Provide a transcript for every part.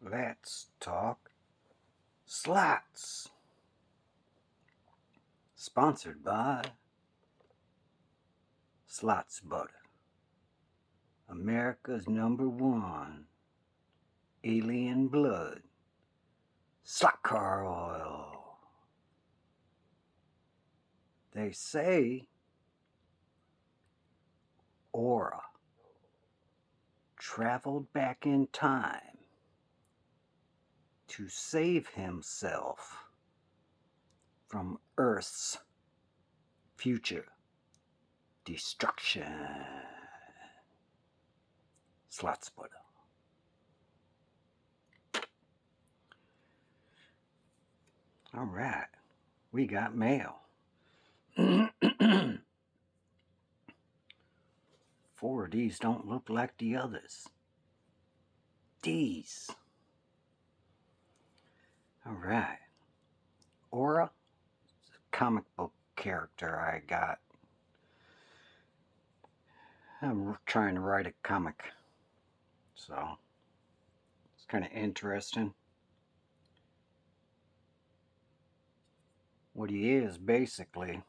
Let's talk slots. Sponsored by Slots Butter, America's #1 alien blood slot car oil. They say Aura traveled back in time to save himself from Earth's future destruction. Slots Butter. All right, we got mail. 4 of these don't look like the others. These. All right. Aura, comic book character I got. I'm trying to write a comic, so it's kind of interesting. What he is, basically,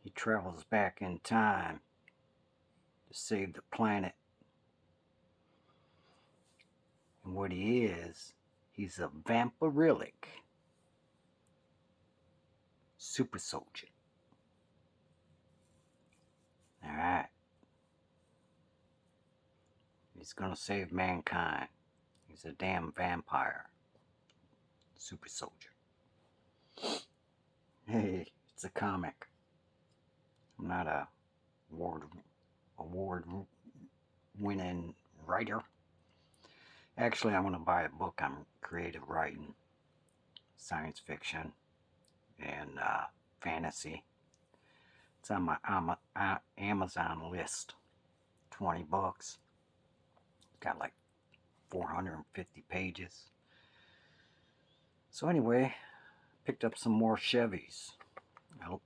he travels back in time to save the planet. And what he is, he's a vampiric super soldier. Alright. He's gonna save mankind. He's a damn vampire. Super soldier. Hey, it's a comic. I'm not a award winning writer. Actually, I want to buy a book on creative writing, science fiction, and fantasy. It's on my Amazon list. 20 books. Got like 450 pages. So anyway, picked up some more Chevys. I don't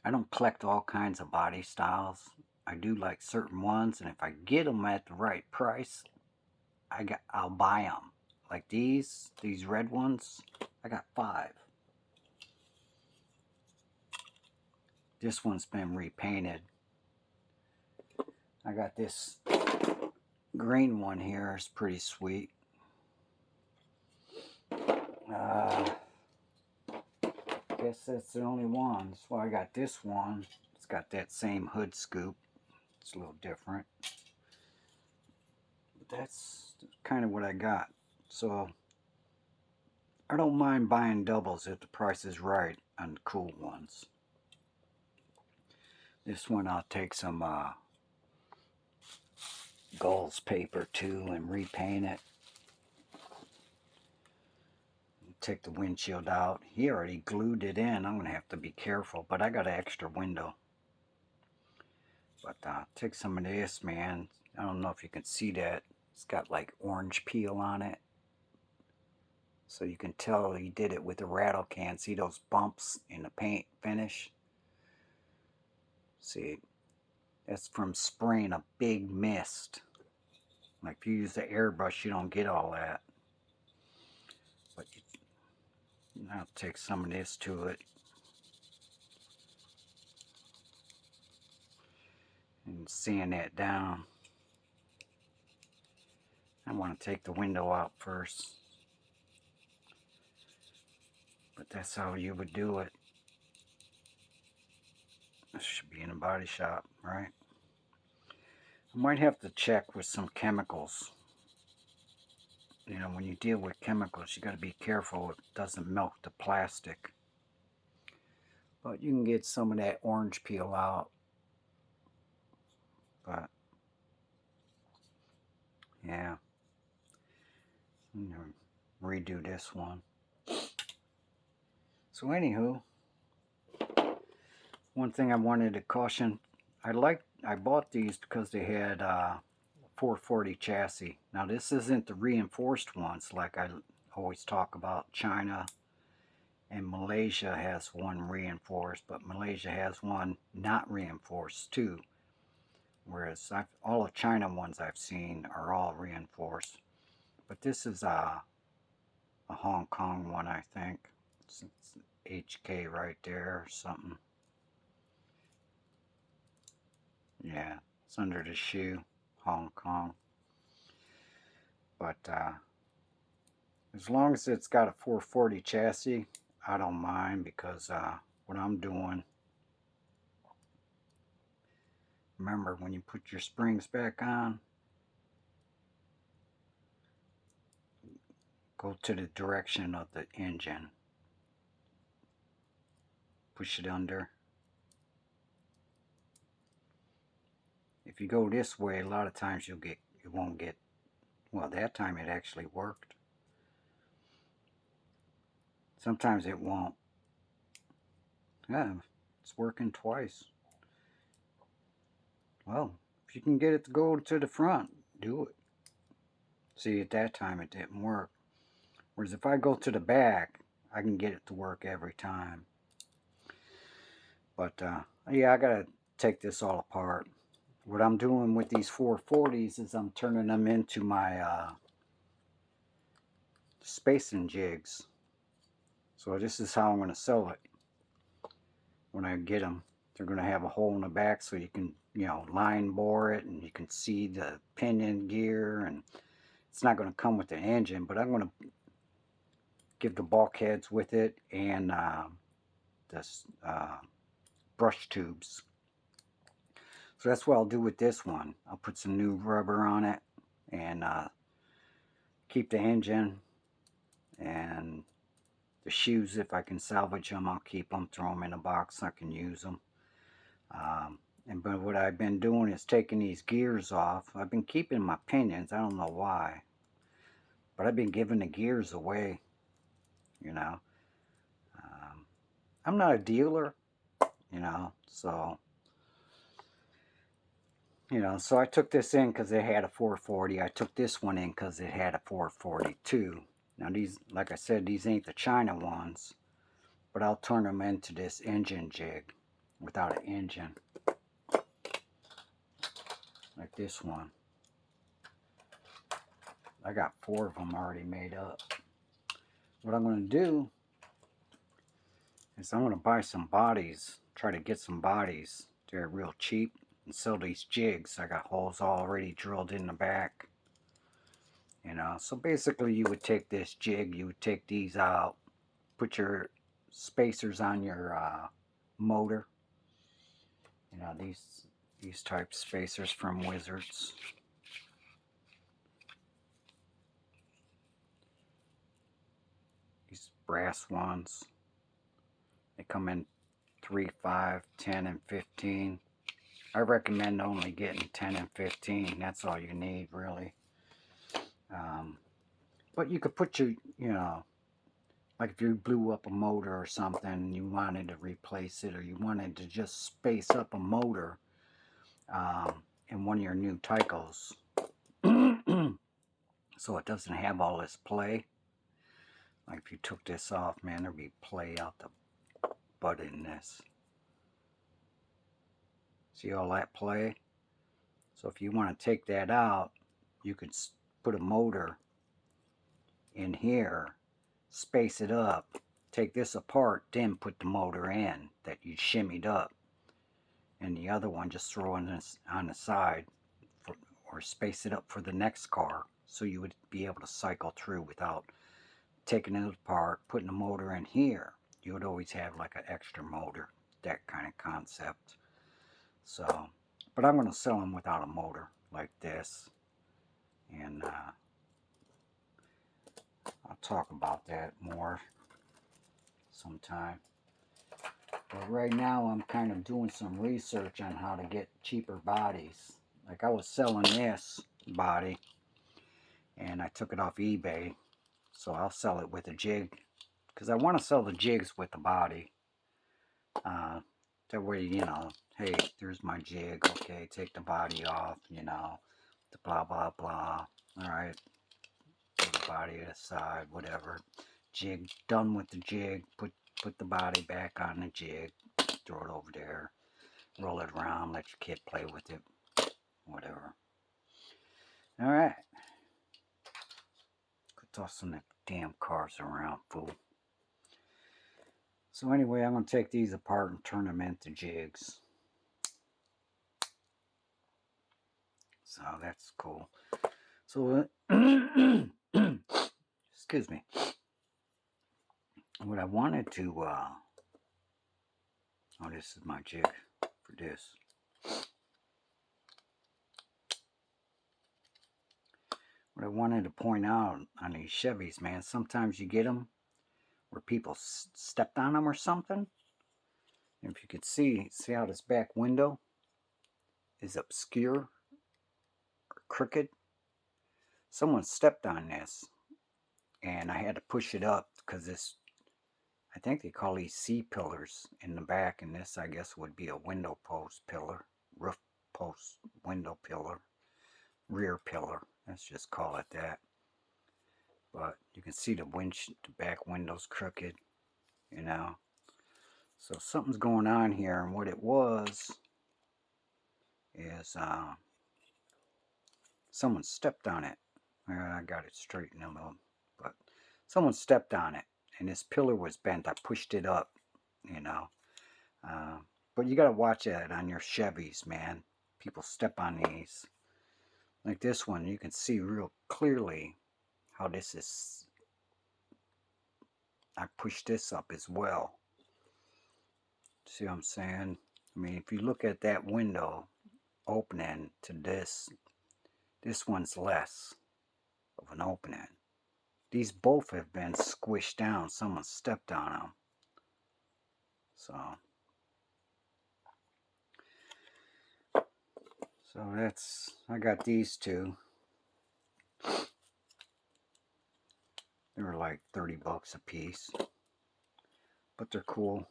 I don't collect all kinds of body styles. I do like certain ones, and if I get them at the right price, I'll buy them. Like these red ones, I got 5. This one's been repainted. I got this green one here. It's pretty sweet. Guess that's the only one. That's why I got this one. It's got that same hood scoop. It's a little different. But that's kind of what I got. So I don't mind buying doubles if the price is right on the cool ones. This one I'll take some Gauze paper too and repaint it. Take the windshield out. He already glued it in. I'm going to have to be careful, but I got an extra window. But take some of this, man. I don't know if you can see that. It's got like orange peel on it. So you can tell he did it with a rattle can. See those bumps in the paint finish? See, that's from spraying a big mist. Like if you use the airbrush, you don't get all that. But I'll take some of this to it. And sand that down. I want to take the window out first. But that's how you would do it. This should be in a body shop, right? I might have to check with some chemicals. You know, when you deal with chemicals, you got to be careful it doesn't melt the plastic. But you can get some of that orange peel out. But yeah, I'm gonna redo this one. So anywho, one thing I wanted to caution, I bought these because they had 440 chassis. Now this isn't the reinforced ones like I always talk about. China and Malaysia has one reinforced, but Malaysia has one not reinforced too. whereas all the China ones I've seen are all reinforced. But this is a Hong Kong one, I think. It's HK right there or something. Yeah, it's under the shoe, Hong Kong. But as long as it's got a 440 chassis, I don't mind, because what I'm doing, remember when you put your springs back on, go to the direction of the engine. Push it under. If you go this way, a lot of times you won't get, well, that time it actually worked. Sometimes it won't. Yeah, it's working twice. Well, if you can get it to go to the front, do it. See, at that time it didn't work. Whereas if I go to the back, I can get it to work every time. But yeah, I gotta take this all apart. What I'm doing with these 440s is I'm turning them into my spacing jigs. So this is how I'm going to sell it when I get them. They're going to have a hole in the back so you can, you know, line bore it, and you can see the pinion gear, and it's not going to come with the engine, but I'm going to give the bulkheads with it, and this brush tubes. So that's what I'll do with this one. I'll put some new rubber on it, and keep the engine, and the shoes, if I can salvage them, I'll keep them, throw them in a box so I can use them. But what I've been doing is taking these gears off. I've been keeping my pinions, I don't know why, but I've been giving the gears away, you know. I'm not a dealer, you know, so so I took this in because it had a 440. I took this one in because it had a 442. Now these, like I said, these ain't the China ones, but I'll turn them into this engine jig without an engine, like this one. I got 4 of them already made up. What I'm going to do is I'm going to buy some bodies, try to get some bodies. They're real cheap, and sell these jigs. I got holes already drilled in the back. So basically you would take this jig, you would take these out, put your spacers on your motor. These type spacers from Wizards. These brass ones. They come in 3, 5, 10, and 15. I recommend only getting 10 and 15. That's all you need, really. But you could put your, like if you blew up a motor or something and you wanted to replace it, or you wanted to just space up a motor in one of your new Tycos so it doesn't have all this play. Like if you took this off, man, there'd be play out the butt in this. See all that play? So if you want to take that out, you could put a motor in here, space it up, take this apart, then put the motor in that you shimmied up, and the other one just throw in this on the side, or space it up for the next car, so you would be able to cycle through without taking it apart, putting the motor in here. You would always have like an extra motor, that kind of concept. So, but I'm going to sell them without a motor like this, and I'll talk about that more sometime. But right now I'm kind of doing some research on how to get cheaper bodies. Like I was selling this body and I took it off eBay, so I'll sell it with a jig, because I want to sell the jigs with the body. That way, hey, there's my jig, okay, take the body off, the blah blah blah. Alright, put the body aside, whatever. Jig, done with the jig, put the body back on the jig, throw it over there, roll it around, let your kid play with it. Alright. Quit tossing the damn cars around, fool. So anyway, I'm going to take these apart and turn them into jigs. So that's cool. So, excuse me. What I wanted to, oh, this is my jig for this. What I wanted to point out on these Chevys, man, sometimes you get them where people stepped on them or something. And if you could see how this back window is obscure or crooked. Someone stepped on this, and I had to push it up because this, I think they call these C-pillars in the back, and this, I guess, would be a window post pillar, roof post window pillar, rear pillar. Let's just call it that. But you can see the back window's crooked, you know. So something's going on here, and what it was is someone stepped on it. I got it straightened a little, but someone stepped on it, and this pillar was bent. I pushed it up, you know. But you got to watch that on your Chevys, man. People step on these. Like this one, you can see real clearly how this is. I pushed this up as well. See what I'm saying? I mean, if you look at that window opening to this one's less of an opening. These both have been squished down. Someone stepped on them. So that's, I got these two. They were like 30 bucks a piece. But they're cool.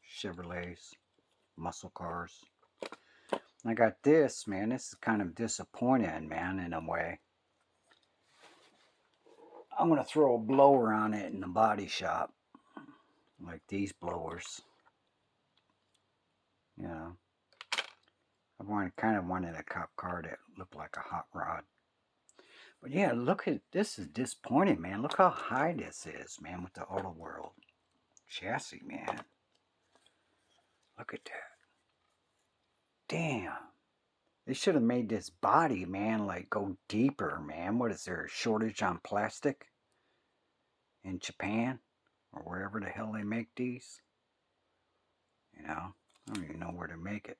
Chevrolets, muscle cars. I got this, man. This is kind of disappointing, man, in a way. I'm going to throw a blower on it in the body shop. Like these blowers. You know. Kind of wanted a cop car that looked like a hot rod. But yeah, look at this. Is disappointing, man. Look how high this is, man, with the Auto World chassis, man. Look at that. Damn. They should have made this body, man, like go deeper, man. What is there, a shortage on plastic in Japan or wherever the hell they make these? You know, I don't even know where to make it.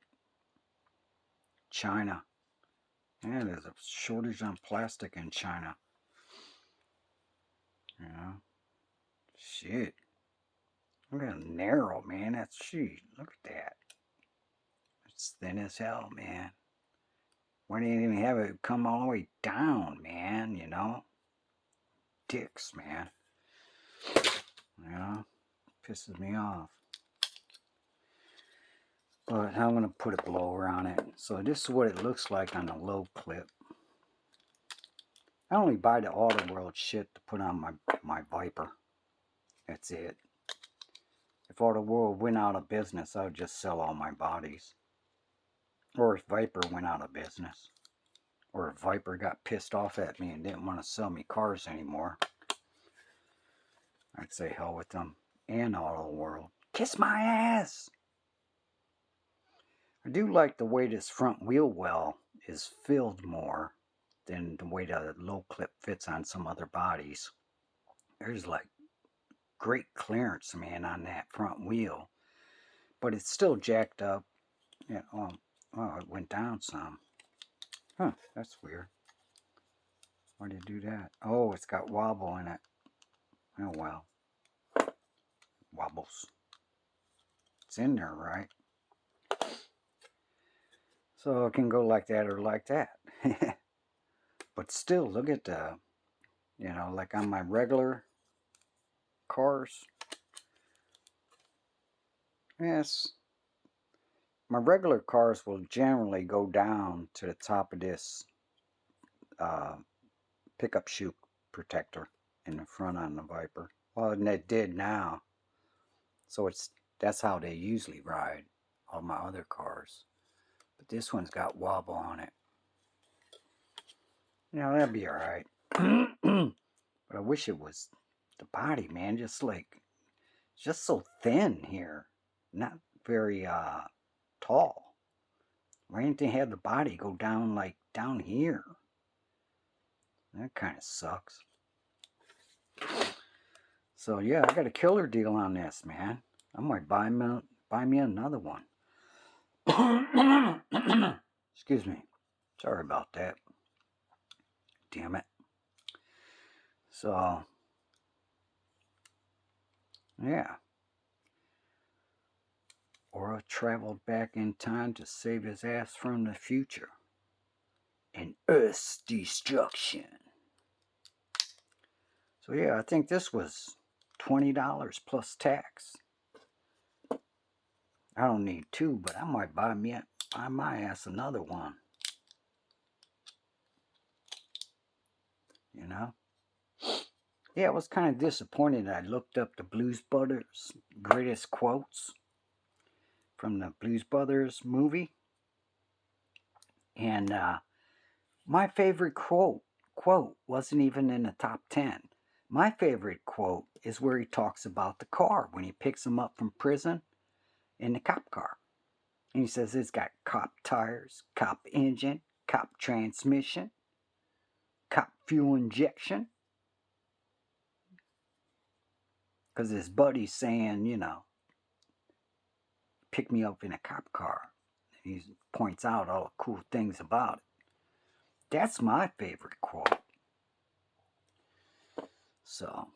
China. Yeah, there's a shortage on plastic in China. You know, shit. Look at it narrow, man. That's shit. Look at that. It's thin as hell, man. Why didn't you even have it come all the way down, man? You know, dicks, man. You know, pisses me off. But I'm going to put a blower on it. So this is what it looks like on the low clip. I only buy the Auto World shit to put on my Viper. That's it. If Auto World went out of business, I would just sell all my bodies. Or if Viper went out of business. Or if Viper got pissed off at me and didn't want to sell me cars anymore, I'd say hell with them and Auto World. Kiss my ass! I do like the way this front wheel well is filled more than the way the low clip fits on some other bodies. There's like great clearance, man, on that front wheel. But it's still jacked up. Yeah, oh, it went down some. Huh, that's weird. Why did it do that? Oh, it's got wobble in it. Oh, well. Wobbles. It's in there, right? So it can go like that or like that. But still, look at the, you know, like on my regular cars. Yes. My regular cars will generally go down to the top of this pickup chute protector in the front on the Viper. Well, and it did now. So that's how they usually ride all my other cars. But this one's got wobble on it. Yeah, that'd be alright. But I wish it was the body, man. Just so thin here. Not very tall. Why didn't they have the body go down like down here? That kind of sucks. So yeah, I got a killer deal on this, man. I might buy me another one. Excuse me. Sorry about that. Damn it. So yeah. Aura traveled back in time to save his ass from the future and Earth's destruction. So yeah, I think this was $20 plus tax. I don't need two, but I might buy my ass another one. You know? Yeah, I was kind of disappointed. I looked up the Blues Brothers greatest quotes from the Blues Brothers movie, and my favorite quote wasn't even in the top 10. My favorite quote is where he talks about the car when he picks him up from prison in the cop car. And he says it's got cop tires, cop engine, cop transmission, cop fuel injection. Because his buddy's saying, you know, pick me up in a cop car. And he points out all the cool things about it. That's my favorite quote. So,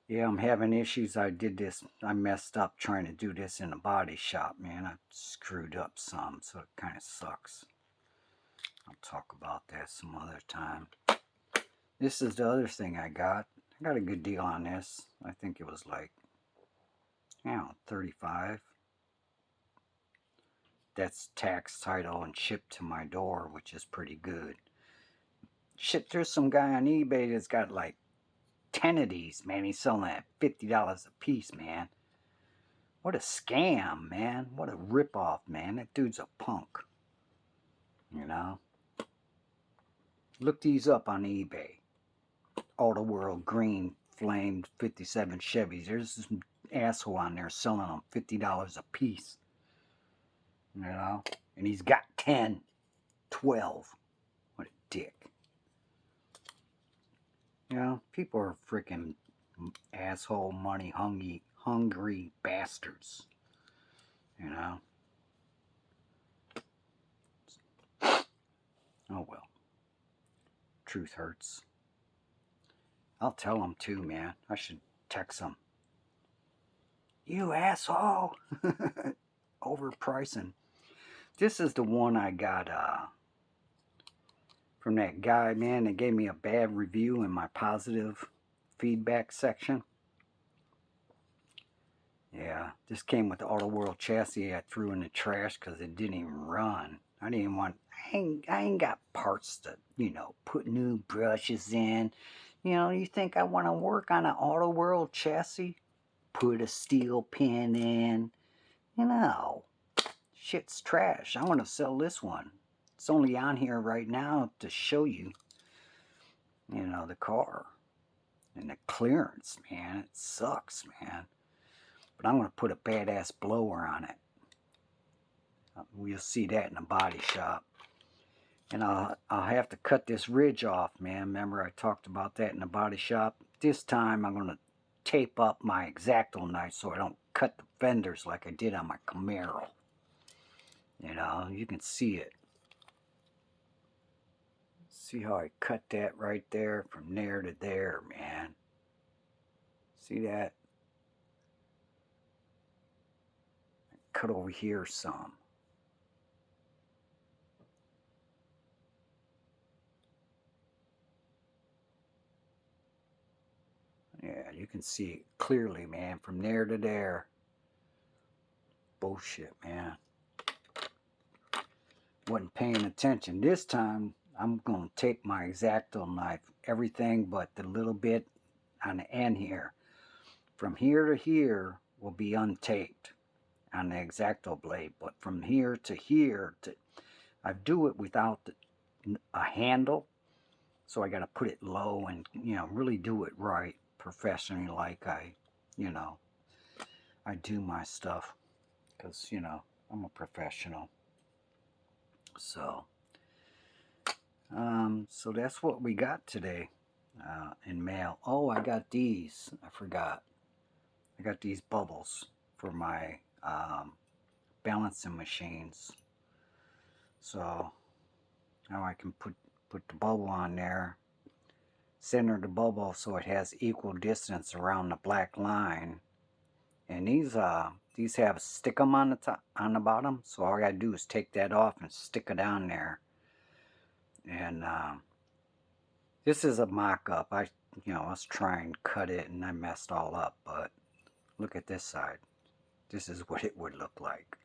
yeah, I'm having issues. I messed up trying to do this in a body shop, man. I screwed up some, so it kind of sucks. I'll talk about that some other time. This is the other thing I got. I got a good deal on this. I think it was like, $35. That's tax, title, and shipped to my door, which is pretty good. Shit, there's some guy on eBay that's got like 10 of these, man. He's selling at $50 a piece, man. What a scam, man. What a ripoff, man. That dude's a punk. You know? Look these up on eBay. Auto World green flamed 57 Chevys. There's this asshole on there selling them $50 a piece. You know? And he's got 10, 12. What a dick. You know, people are freaking asshole money hungry bastards. You know? Oh well. Truth hurts. I'll tell them too, man. I should text them. You asshole! Overpricing. This is the one I got from that guy, man, that gave me a bad review in my positive feedback section. Yeah, this came with the Auto World chassis I threw in the trash because it didn't even run. I ain't got parts to, put new brushes in. You think I want to work on an Auto World chassis? Put a steel pin in. Shit's trash. I want to sell this one. It's only on here right now to show you, the car. And the clearance, man. It sucks, man. But I'm going to put a badass blower on it. We'll see that in the body shop. And I'll have to cut this ridge off, man. Remember I talked about that in the body shop? This time I'm going to tape up my X-Acto knife so I don't cut the fenders like I did on my Camaro. You can see it. See how I cut that right there from there to there, man. See that? Cut over here some. Yeah, you can see it clearly, man, from there to there. Bullshit, man. Wasn't paying attention. This time, I'm going to tape my X-Acto knife, everything but the little bit on the end here. From here to here will be untaped on the X-Acto blade, but from here to here, I do it without a handle, so I got to put it low and, you know, really do it right, professionally, like I do my stuff, because, you know, I'm a professional. So, so that's what we got today in mail. Oh, I got these. I forgot. I got these bubbles for my balancing machines. So now I can put the bubble on there, center the bubble so it has equal distance around the black line. And these have stickum on the top, on the bottom. So all I gotta do is take that off and stick it on there. And this is a mock-up. I was trying to cut it and I messed all up. But look at this side. This is what it would look like.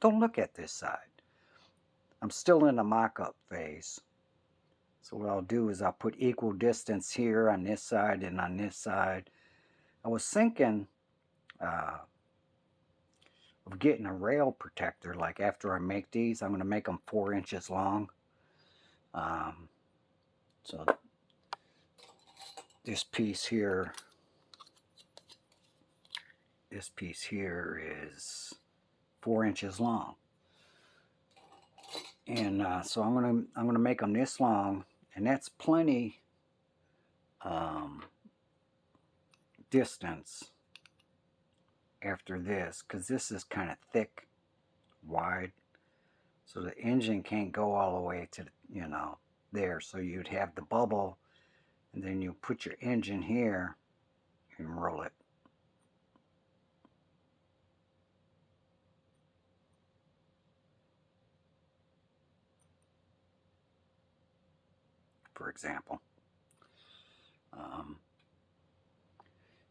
Don't look at this side. I'm still in the mock-up phase. So what I'll do is I'll put equal distance here on this side and on this side. I was thinking of getting a rail protector. Like after I make these, I'm going to make them 4 inches long. So this piece here is 4 inches long. And so I'm gonna make them this long, and that's plenty distance after this, because this is kind of thick, wide, so the engine can't go all the way to there. So you'd have the bubble, and then you put your engine here and roll it. For example.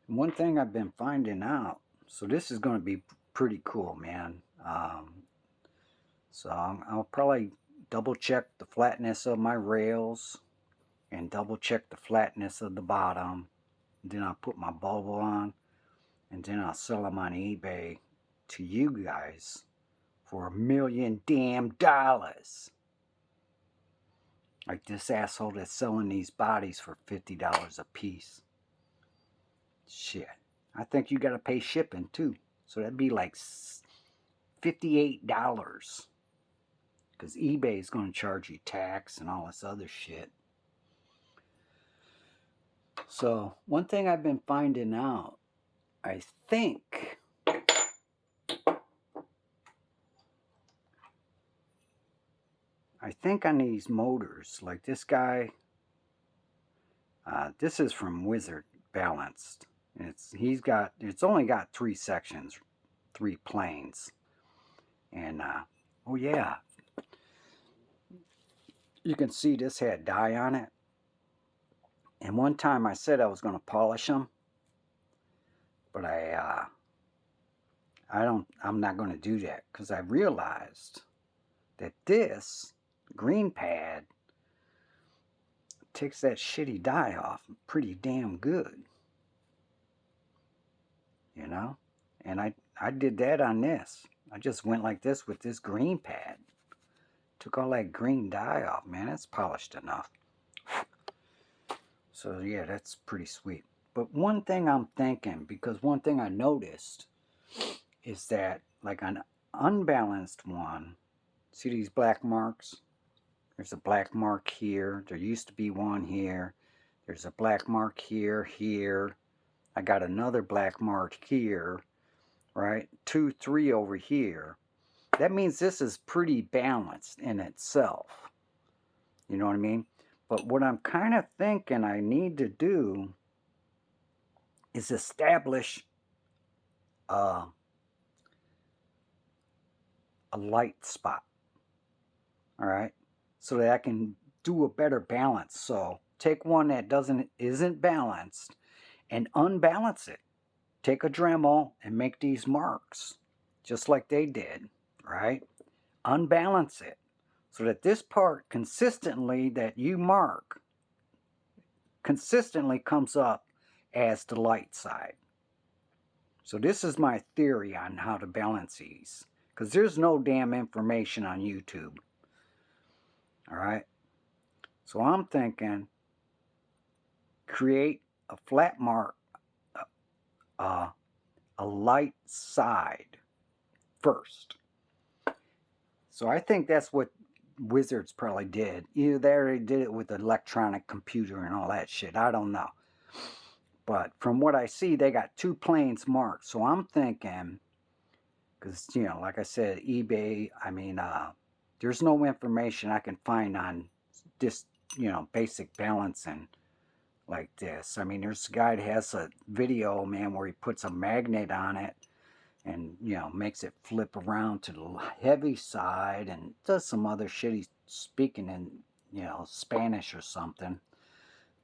One thing I've been finding out, so this is going to be pretty cool, man. So I'll probably double check the flatness of my rails and double check the flatness of the bottom. Then I'll put my bubble on, and then I'll sell them on eBay to you guys for $1 million damn dollars. Like this asshole that's selling these bodies for $50 a piece. Shit. I think you gotta pay shipping too. So that'd be like $58. Because eBay is gonna charge you tax and all this other shit. So one thing I've been finding out, I think on these motors, like this guy, this is from Wizard Balanced. It's only got 3 sections, 3 planes. And oh yeah, you can see this had dye on it. And one time I said I was going to polish them, but I'm not going to do that, because I realized that this green pad takes that shitty dye off pretty damn good. You know? And I did that on this. I just went like this with this green pad. Took all that green dye off, man. It's polished enough. So yeah, that's pretty sweet. But one thing I'm thinking, because one thing I noticed is that, like an unbalanced one, see these black marks? There's a black mark here. There used to be one here. There's a black mark here, here. I got another black mark here, right? 2, 3 over here. That means this is pretty balanced in itself. You know what I mean? But what I'm kind of thinking I need to do is establish a light spot. All right? So that I can do a better balance. So take one that isn't balanced and unbalance it. Take a Dremel and make these marks just like they did, right? Unbalance it so that this part consistently that you mark consistently comes up as the light side. So this is my theory on how to balance these, because there's no damn information on YouTube. All right. So I'm thinking create a flat mark, uh, a light side first. So I think that's what Wizards probably did. Either they already did it with the electronic computer and all that shit. I don't know. But from what I see, they got two planes marked. So I'm thinking, because, you know, like I said, eBay, I mean, there's no information I can find on this, you know, basic balancing like this. I mean, there's a guy that has a video, man, where he puts a magnet on it and, you know, makes it flip around to the heavy side and does some other shit. He's speaking in, you know, Spanish or something.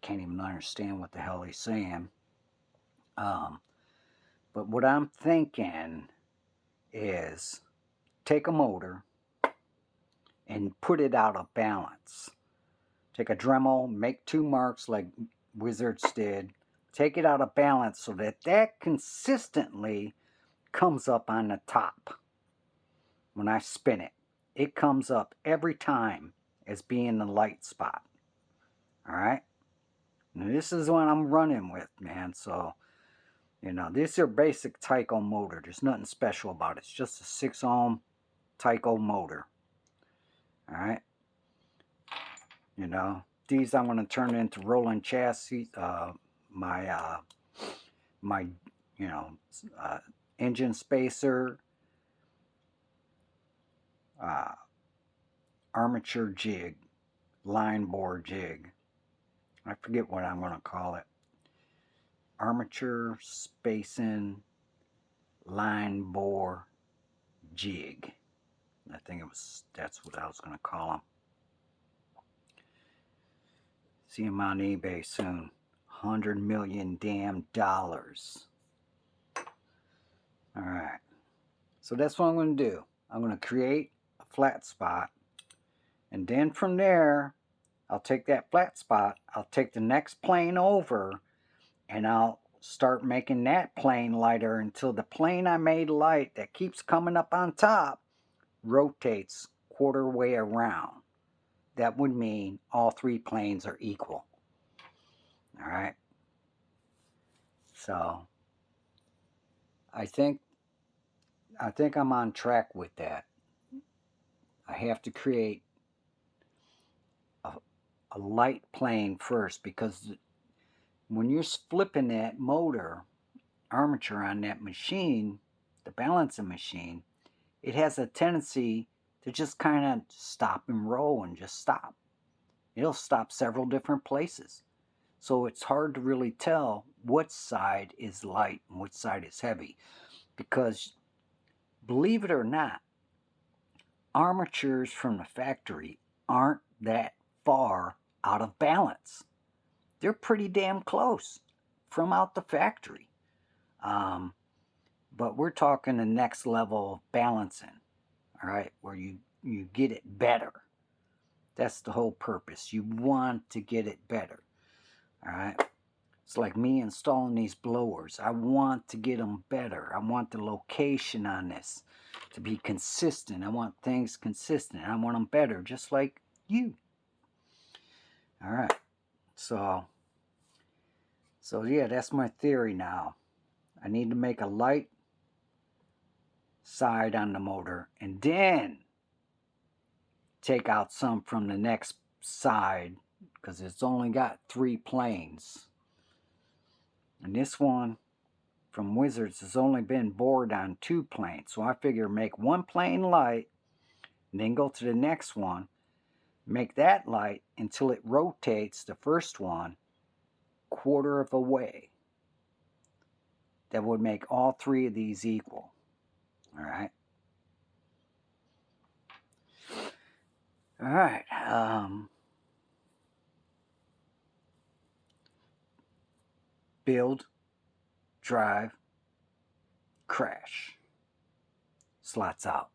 Can't even understand what the hell he's saying. But what I'm thinking is take a motor and put it out of balance. Take a Dremel, make two marks like Wizards did. Take it out of balance so that that consistently comes up on the top. When I spin it, it comes up every time as being the light spot. All right? Now this is what I'm running with, man. So, you know, this is your basic Tyco motor. There's nothing special about it. It's just a 6 ohm Tyco motor. All right? You know, these I'm going to turn into rolling chassis. My you know, engine spacer, armature jig, line bore jig. I forget what I'm going to call it. Armature spacing line bore jig. I think that's what I was going to call them. See them on eBay soon. $100 million damn dollars. All right. So that's what I'm going to do. I'm going to create a flat spot. And then from there, I'll take that flat spot. I'll take the next plane over. And I'll start making that plane lighter until the plane I made light that keeps coming up on top rotates quarter way around. That would mean all three planes are equal. All right. So I think I'm on track with that. I have to create a light plane first, because when you're flipping that motor armature on that machine, the balancing machine, it has a tendency to just kind of stop and roll and just stop. It'll stop several different places. So it's hard to really tell what side is light and which side is heavy. Because, believe it or not, armatures from the factory aren't that far out of balance. They're pretty damn close from out the factory. But we're talking the next level of balancing, all right, where you get it better. That's the whole purpose. You want to get it better, all right? It's like me installing these blowers. I want to get them better. I want the location on this to be consistent. I want things consistent. I want them better, just like you. All right. So yeah, that's my theory now. I need to make a light side on the motor and then take out some from the next side, because it's only got 3 planes. And this one from Wizards has only been bored on 2 planes. So I figure make one plane light and then go to the next one, make that light until it rotates the first one quarter of a way. That would make all 3 of these equal. All right. All right. Build, drive, crash. Slots out.